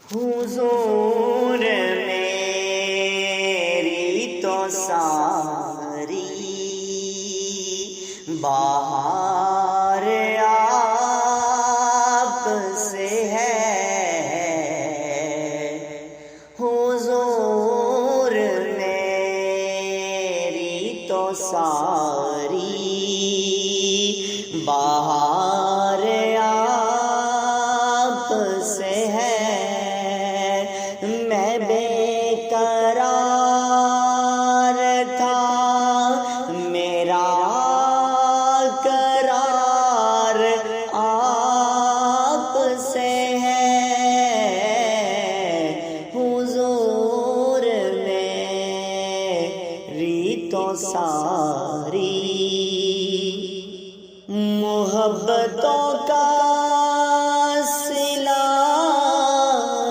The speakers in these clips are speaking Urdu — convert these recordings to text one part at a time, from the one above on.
حضور میری تو ساری بہار آپ سے ہے، حضور میری تو ساری بہار آپ سے ہے، میں بے قرار تھا میرا قرار آپ سے ہے، حضور میری تو ساری محبتوں کا صلہ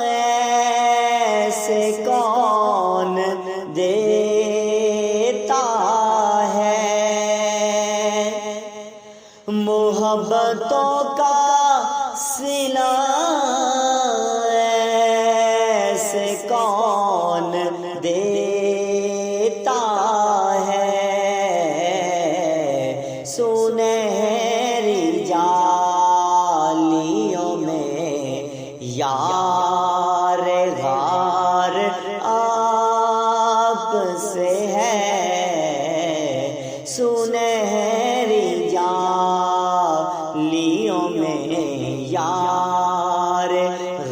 ایسے کون دیتا ہے، محبتوں کا صلہ ایسے کون دیتا ہے، سنہری جالیوں میں یار غار آپ سے ہے، سنہری جالیوں میں یار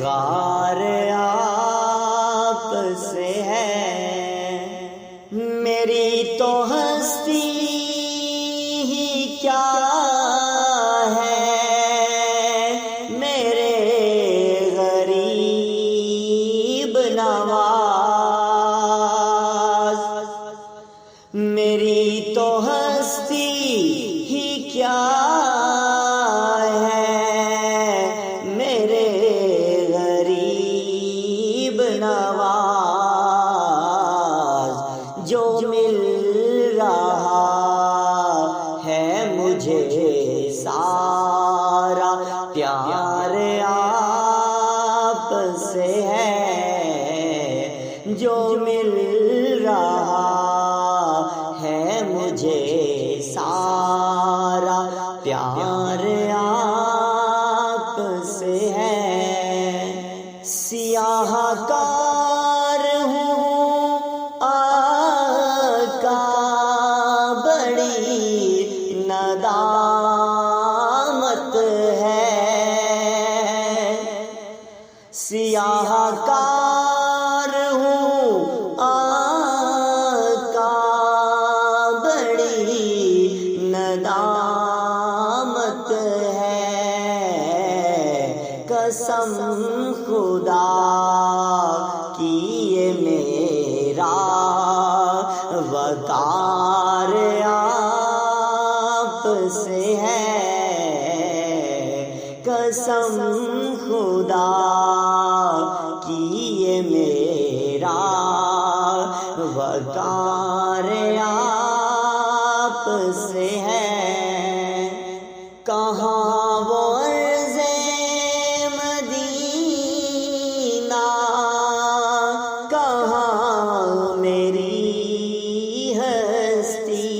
غار آپ سے ہے، میری تو ہستی ہی کیا ہے میرے غریب نواز، میری تو ہستی ہی کیا ہے میرے غریب نواز، جو مل رہا ہے مجھے سارا پیار آپ سے ہے، جو مل رہا ہے مجھے سارا پیار آپ سے ہے، سیاہ کار ہوں آقا بڑی ندامت ہے، سیاہ کار ہوں آقا بڑی ندامت ہے، قسم خدا کی یہ میرا وقار آپ سے ہے، قسم خدا کی یہ میرا وقار آپ سے ہے، کہاں وہ عرض مدینہ کہاں میری ہستی،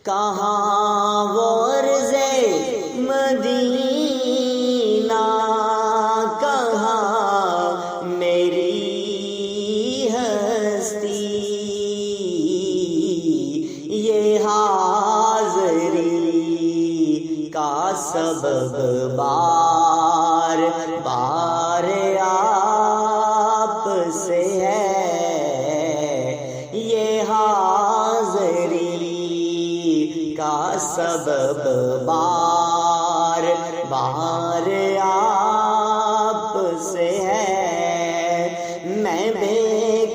کہاں وہ عرض مدینہ کہاں میری ہستی، یہ حاضری کا سبب بار بار آپ سے ہے، یہ حاضری کا سبب بار بار آپ سے ہے، میں بے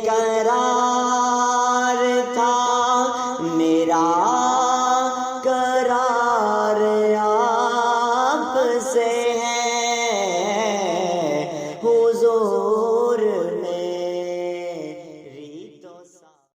قرار تھا میرا